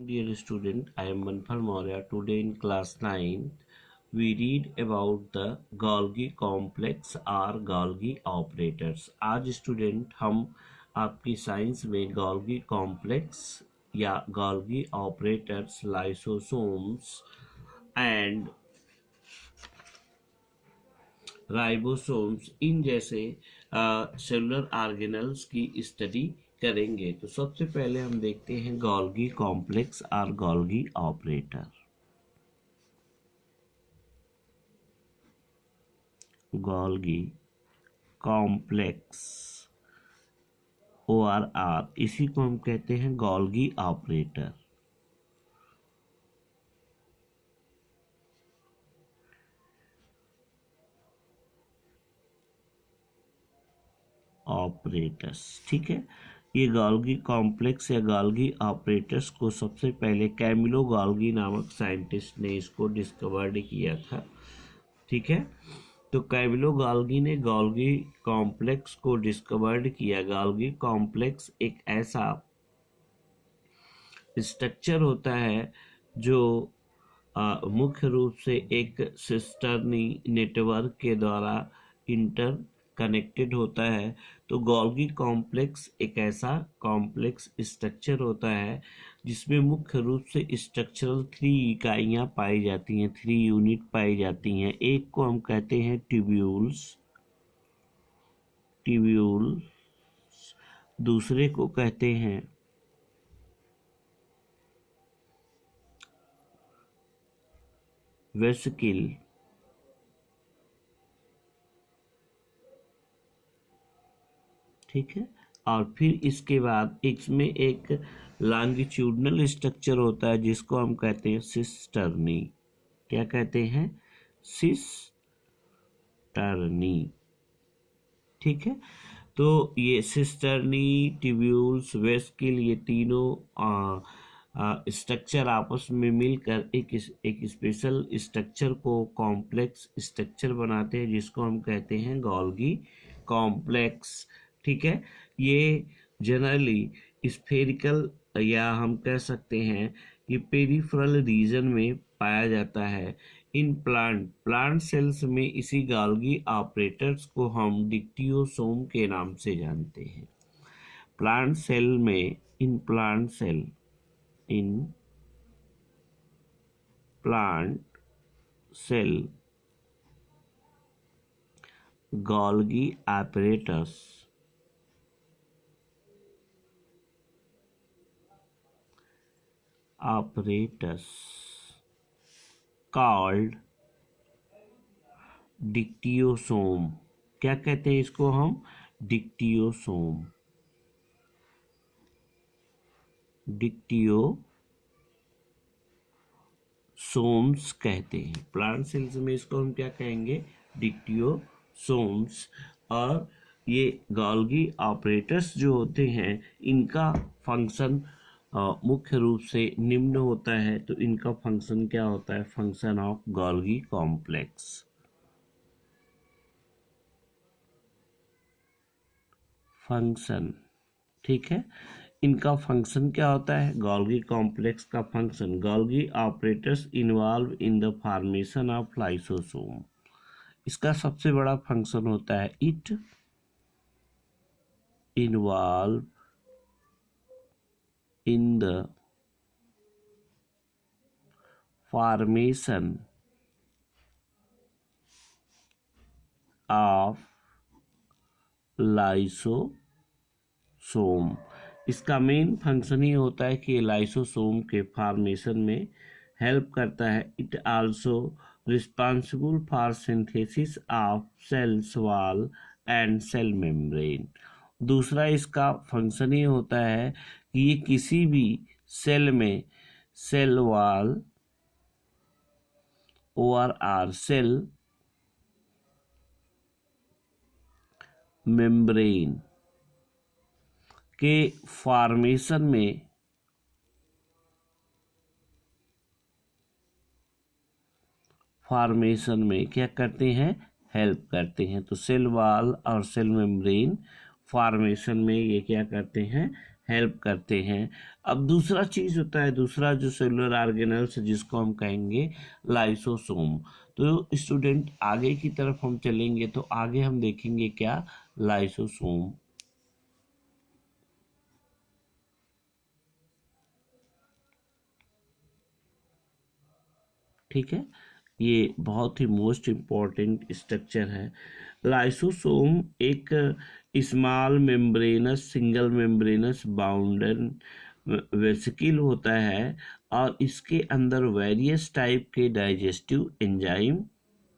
dear student, I am Manfal Maurya. Today in class 9, we read about the Golgi complex or Golgi operators. आज student हम आपकी science में Golgi complex या Golgi operators, lysosomes and ribosomes इन जैसे cellular organelles की study करेंगे। तो सबसे पहले हम देखते हैं गोल्गी कॉम्प्लेक्स और Golgi operator. Golgi complex OR, इसी को हम कहते हैं गोल्गी ऑपरेटर। ऑपरेटर्स, ठीक है। ये गोल्गी कॉम्प्लेक्स या गोल्गी ऑपरेटर्स को सबसे पहले कैमिलो गोल्गी नामक साइंटिस्ट ने इसको डिस्कवर्ड किया था, ठीक है। तो कैमिलो गोल्गी ने गोल्गी कॉम्प्लेक्स को डिस्कवर्ड किया। गोल्गी कॉम्प्लेक्स एक ऐसा स्ट्रक्चर होता है जो मुख्य रूप से एक सिस्टर्नी नेटवर्क के द्वारा इंटर कनेक्टेड होता है। तो गोल्गी कॉम्प्लेक्स एक ऐसा कॉम्प्लेक्स स्ट्रक्चर होता है जिसमें मुख्य रूप से स्ट्रक्चरल 3 इकाइयाँ पाई जाती हैं, 3 यूनिट पाई जाती हैं। एक को हम कहते हैं ट्यूब्यूल्स, दूसरे को कहते हैं वेसिकल, ठीक है। और फिर इसके बाद इसमें एक लॉन्गिट्यूडनल स्ट्रक्चर होता है जिसको हम कहते हैं सिस्टर्नी। क्या कहते हैं? सिस्टर्नी, ठीक है। तो ये सिस्टर्नी, ट्यूब्यूल्स, वेसिकल, ये तीनों स्ट्रक्चर आपस में मिलकर एक स्पेशल स्ट्रक्चर को कॉम्प्लेक्स स्ट्रक्चर बनाते हैं जिसको हम कहते हैं गोल्गी कॉम्प्लेक्स, ठीक है। ये जनरली स्फेरिकल या हम कह सकते हैं कि पेरिफेरल रीजन में पाया जाता है। इन प्लांट सेल्स में इसी गोल्गी ऑपरेटर्स को हम डिक्टियोसोम के नाम से जानते हैं। प्लांट सेल में in plant cell Golgi apparatus called dictyosome. क्या कहते हैं इसको हम? डिक्टियोसोम्स कहते हैं। प्लांट सेल्स में इसको हम क्या कहेंगे? डिक्टियोसोम्स। और ये गोल्गी ऑपरेटर्स जो होते हैं इनका फंक्शन मुख्य रूप से निम्न होता है। तो इनका फंक्शन क्या होता है? Function of Golgi complex. Function, ठीक है। इनका फंक्शन क्या होता है? गोल्गी कॉम्प्लेक्स का function, Golgi operators involve in the formation of lysosome. इसका सबसे बड़ा फंक्शन होता है it involve in the formation of lysosome. इसका मेन फंक्शन ही होता है कि लाइसोसोम के फॉर्मेशन में हेल्प करता है। It also responsible for synthesis of cells wall and cell membrane. दूसरा इसका फंक्शन ही होता है कि ये किसी भी सेल में cell wall OR cell membrane के फॉर्मेशन में क्या करते हैं? हेल्प करते हैं। तो सेल वॉल और सेल मेम्ब्रेन फॉर्मेशन में ये क्या करते हैं? हेल्प करते हैं। अब दूसरा चीज होता है, दूसरा जो सेलुलर ऑर्गेनेल्स जिसको हम कहेंगे लाइसोसोम। तो स्टूडेंट आगे की तरफ हम चलेंगे तो आगे हम देखेंगे क्या, लाइसोसोम। ठीक है, ये बहुत ही मोस्ट इम्पॉर्टेंट स्ट्रक्चर है। लाइसोसोम एक small membranes single membranes bounded vesicle होता है और इसके अंदर वेरियस टाइप के डाइजेस्टिव एंजाइम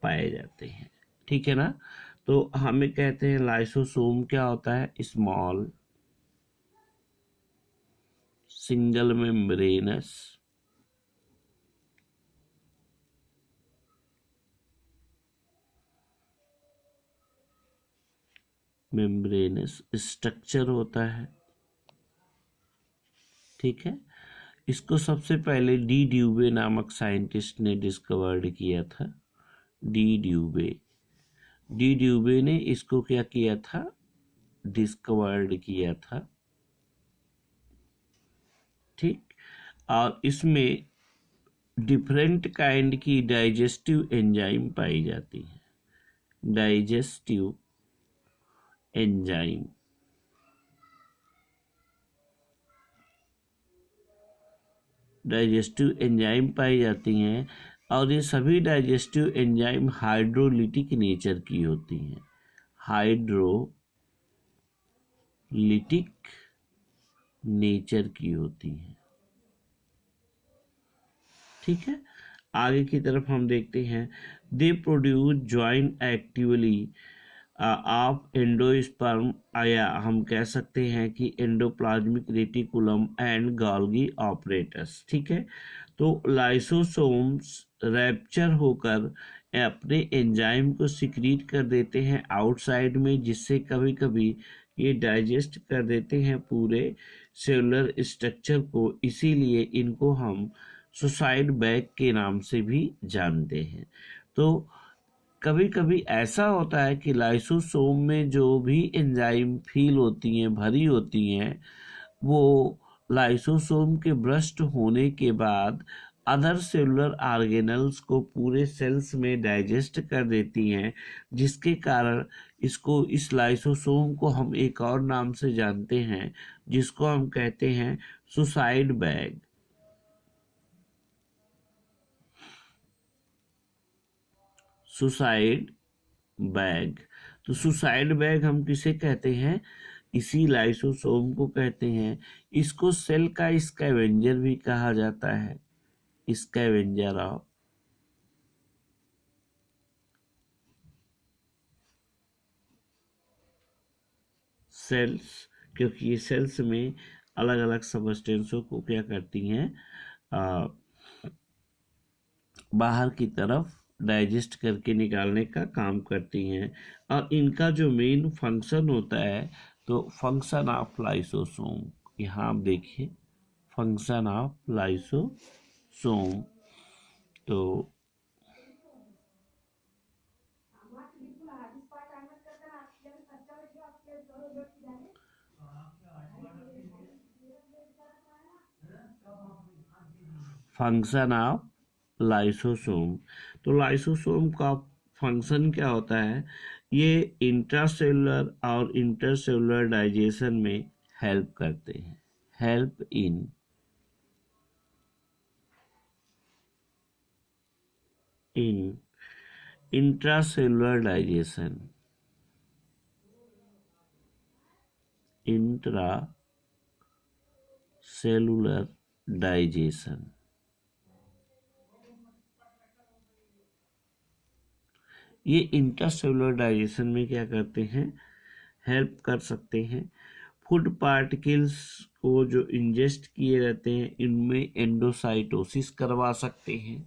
पाए जाते हैं। ठीक है ना, तो हमें कहते हैं लाइसोसोम क्या होता है, small single membranes membranous structure होता है। ठीक है, इसको सबसे पहले डी ड्यूबे नामक साइंटिस्ट ने डिस्कवर्ड किया था। डी ड्यूबे, डी ड्यूबे ने इसको क्या किया था, डिस्कवर्ड किया था। ठीक, और इसमें डिफरेंट काइंड की डाइजेस्टिव एंजाइम पाई जाती है। डाइजेस्टिव एंजाइम, डाइजेस्टिव एंजाइम पाई जाती हैं और ये सभी डाइजेस्टिव एंजाइम हाइड्रोलिटिक नेचर की होती हैं। हाइड्रोलिटिक नेचर की होती हैं। ठीक है, आगे की तरफ हम देखते हैं, they produce joint actively of endosperm, या हम कह सकते हैं कि endoplasmic reticulum and Golgi apparatus. ठीक है, तो लाइसोसोम्स रैप्चर होकर अपने एंजाइम को सिक्रीट कर देते हैं आउटसाइड में, जिससे कभी कभी ये डाइजेस्ट कर देते हैं पूरे सेलुलर स्ट्रक्चर को। इसीलिए इनको हम सुसाइड बैग के नाम से भी जानते हैं। तो कभी कभी ऐसा होता है कि लाइसोसोम में जो भी एंजाइम फील होती हैं, भरी होती हैं, वो लाइसोसोम के ब्रस्ट होने के बाद अदर सेलुलर ऑर्गेनल्स को पूरे सेल्स में डाइजेस्ट कर देती हैं, जिसके कारण इसको, इस लाइसोसोम को हम एक और नाम से जानते हैं, जिसको हम कहते हैं सुसाइड बैग। सुसाइड बैग, तो सुसाइड बैग हम किसे कहते हैं, इसी लाइसोसोम को कहते हैं। इसको सेल का स्कैवेंजर भी कहा जाता है, स्कैवेंजर ऑफ सेल्स, क्योंकि ये सेल्स में अलग अलग सबस्टेंसों को क्या करती हैं, बाहर की तरफ डाइजेस्ट करके निकालने का काम करती हैं। और इनका जो मेन फंक्शन होता है, तो फंक्शन ऑफ लाइसोसोम, यहाँ आप देखिए फंक्शन ऑफ लाइसोसोम। तो फंक्शन ऑफ लाइसोसोम, तो लाइसोसोम का फंक्शन क्या होता है, ये इंट्रासेलुलर और इंटरसेलुलर डाइजेशन में हेल्प करते हैं। Help in intracellular digestion, intra cellular digestion. ये इंट्रासेलुलर डाइजेशन में क्या करते हैं, हेल्प कर सकते हैं। फूड पार्टिकल्स को जो इंजेस्ट किए रहते हैं, इनमें एंडोसाइटोसिस करवा सकते हैं।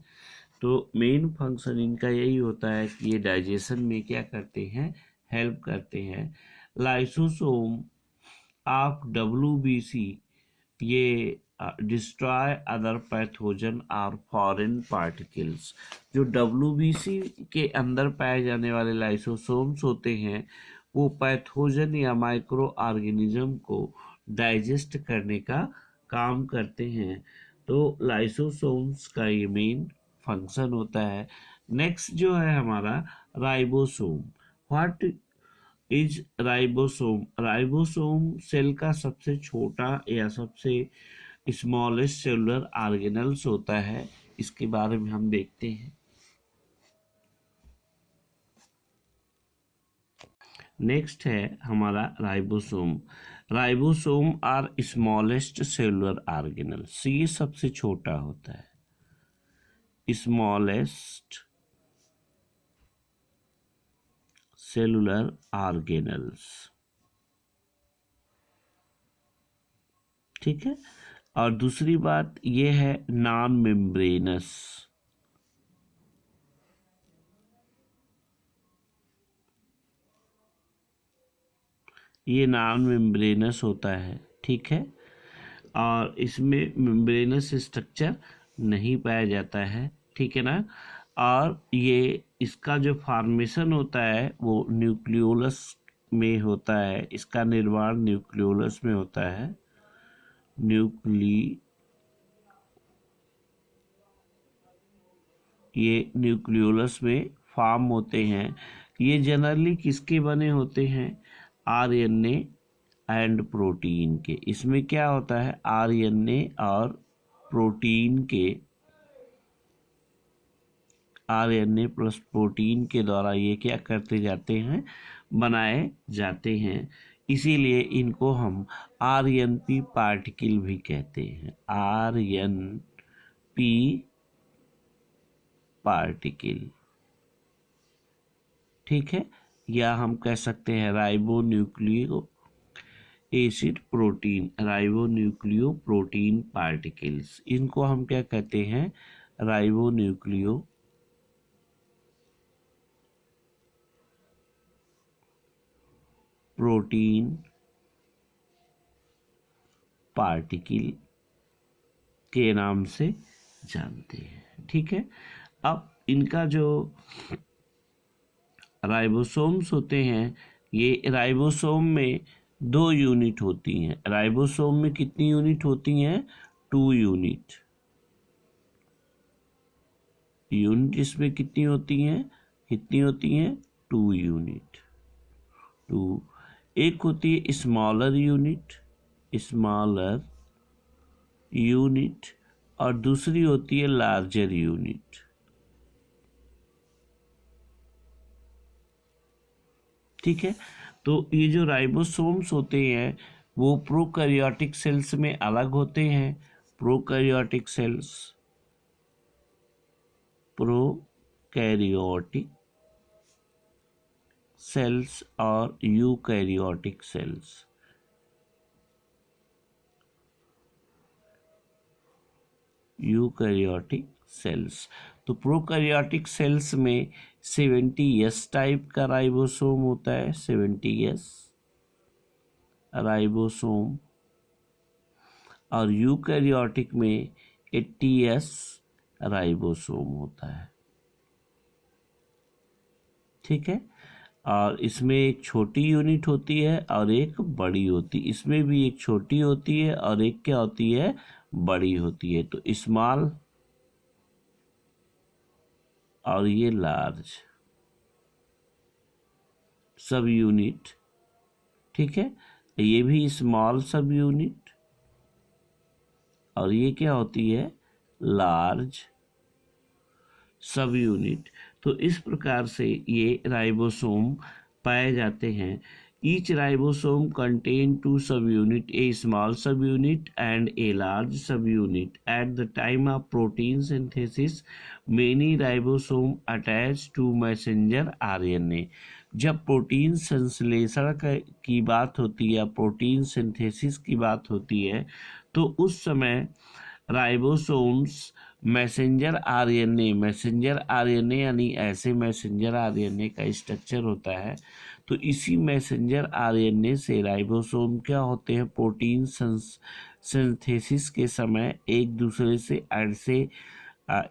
तो मेन फंक्शन इनका यही होता है कि ये डाइजेशन में क्या करते हैं, हेल्प करते हैं। लाइसोसोम ऑफ WBC, ये डिस्ट्रॉय अदर पैथोजन और फॉरेन पार्टिकल्स। जो WBC के अंदर पाए जाने वाले लाइसोसोम्स होते हैं, वो पैथोजन या माइक्रो ऑर्गेनिज्म को डाइजेस्ट करने का काम करते हैं। तो लाइसोसोम्स का ये मेन फंक्शन होता है। नेक्स्ट जो है हमारा ribosome. What is ribosome? Ribosome cell का सबसे छोटा या सबसे स्मॉलेस्ट सेलुलर ऑर्गेनल्स होता है। इसके बारे में हम देखते हैं। नेक्स्ट है हमारा ribosome. Ribosome are smallest cellular organelles. ये सबसे छोटा होता है, स्मॉलेस्ट सेलुलर ऑर्गेनल्स, ठीक है। और दूसरी बात ये है नॉन मेम्ब्रेनस। ये नॉन मेम्ब्रेनस होता है, ठीक है। और इसमें मेम्ब्रेनस स्ट्रक्चर नहीं पाया जाता है, ठीक है ना। और ये इसका जो फॉर्मेशन होता है वो न्यूक्लियोलस में होता है। इसका निर्माण न्यूक्लियोलस में होता है। ये न्यूक्लियोलस में फॉर्म होते हैं। ये जनरली किसके बने होते हैं? आरएनए एंड प्रोटीन के। इसमें क्या होता है? आरएनए और प्रोटीन के, आरएनए प्लस प्रोटीन के द्वारा ये क्या करते जाते हैं? बनाए जाते हैं। इसीलिए इनको हम आरएनपी पार्टिकल भी कहते हैं। आरएनपी पार्टिकल, ठीक है। या हम कह सकते हैं ribo nucleo acid protein, ribo nucleo protein particles. इनको हम क्या कहते हैं? राइबो न्यूक्लियो प्रोटीन पार्टिकल के नाम से जानते हैं, ठीक है। अब इनका जो राइबोसोम्स होते हैं, ये राइबोसोम में 2 यूनिट होती हैं। राइबोसोम में कितनी यूनिट होती हैं? 2 यूनिट। यूनिट इसमें कितनी होती हैं? कितनी होती हैं? 2 यूनिट। 2। एक होती है स्मॉलर यूनिट, स्मॉलर यूनिट, और दूसरी होती है लार्जर यूनिट, ठीक है। तो ये जो राइबोसोम्स होते हैं वो प्रोकैरियोटिक सेल्स में अलग होते हैं। प्रोकैरियोटिक सेल्स, प्रोकैरियोटिक सेल्स और यूकैरियोटिक सेल्स। Eukaryotic cells. तो प्रोकैरियोटिक सेल्स में 70S टाइप का राइबोसोम होता है, 70S राइबोसोम। और यूकैरियोटिक में 80S राइबोसोम होता है, ठीक है। और इसमें एक छोटी यूनिट होती है और एक बड़ी होती है। इसमें भी एक छोटी होती है और एक क्या होती है? बड़ी होती है। तो स्मॉल और ये लार्ज सब यूनिट, ठीक है। ये भी स्मॉल सब यूनिट और ये क्या होती है? लार्ज सब यूनिट। तो इस प्रकार से ये राइबोसोम पाए जाते हैं। Each ribosome contain 2 subunit, a small subunit and a large subunit. At the time of protein synthesis, many ribosome attach to messenger RNA. जब प्रोटीन संश्लेषण की बात होती है या प्रोटीन सिंथेसिस की बात होती है तो उस समय राइबोसोम्स मैसेंजर आरएनए यानी ऐसे मैसेंजर आरएनए का स्ट्रक्चर होता है। तो इसी मैसेंजर आरएनए से राइबोसोम क्या होते हैं? प्रोटीन सिंथेसिस के समय एक दूसरे से ऐसे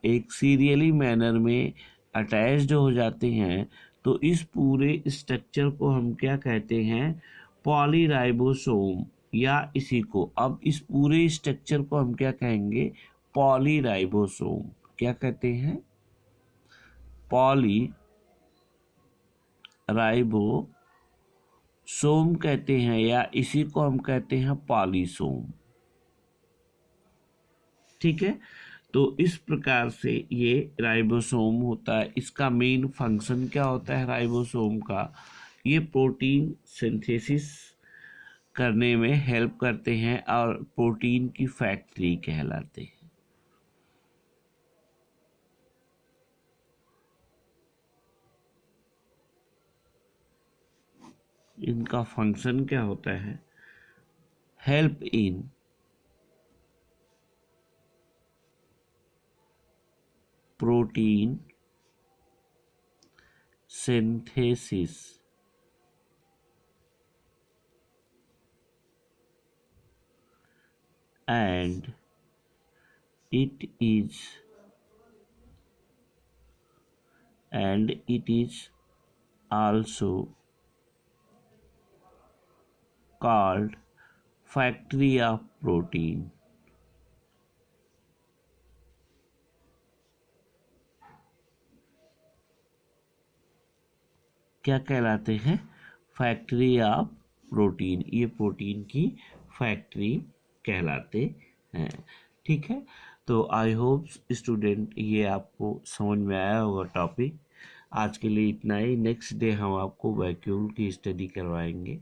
एक सीरियली मैनर में अटैच्ड हो जाते हैं। तो इस पूरे स्ट्रक्चर को हम क्या कहते हैं? पॉलीराइबोसोम। या इसी को, अब इस पूरे स्ट्रक्चर को हम क्या कहेंगे, पॉलीराइबोसोम। क्या कहते हैं, पॉलीराइबोसोम कहते हैं, या इसी को हम कहते हैं पॉलीसोम। ठीक है, तो इस प्रकार से ये राइबोसोम होता है। इसका मेन फंक्शन क्या होता है राइबोसोम का, ये प्रोटीन सिंथेसिस करने में हेल्प करते हैं और प्रोटीन की फैक्ट्री कहलाते हैं। इनका फंक्शन क्या होता है, help in protein synthesis and it is also called factory of protein। क्या कहलाते हैं, फैक्ट्री ऑफ प्रोटीन, ये प्रोटीन की फैक्ट्री कहलाते हैं। ठीक है, तो आई होप स्टूडेंट ये आपको समझ में आया होगा टॉपिक। आज के लिए इतना ही, नेक्स्ट डे हम आपको वैक्यूल की स्टडी करवाएंगे।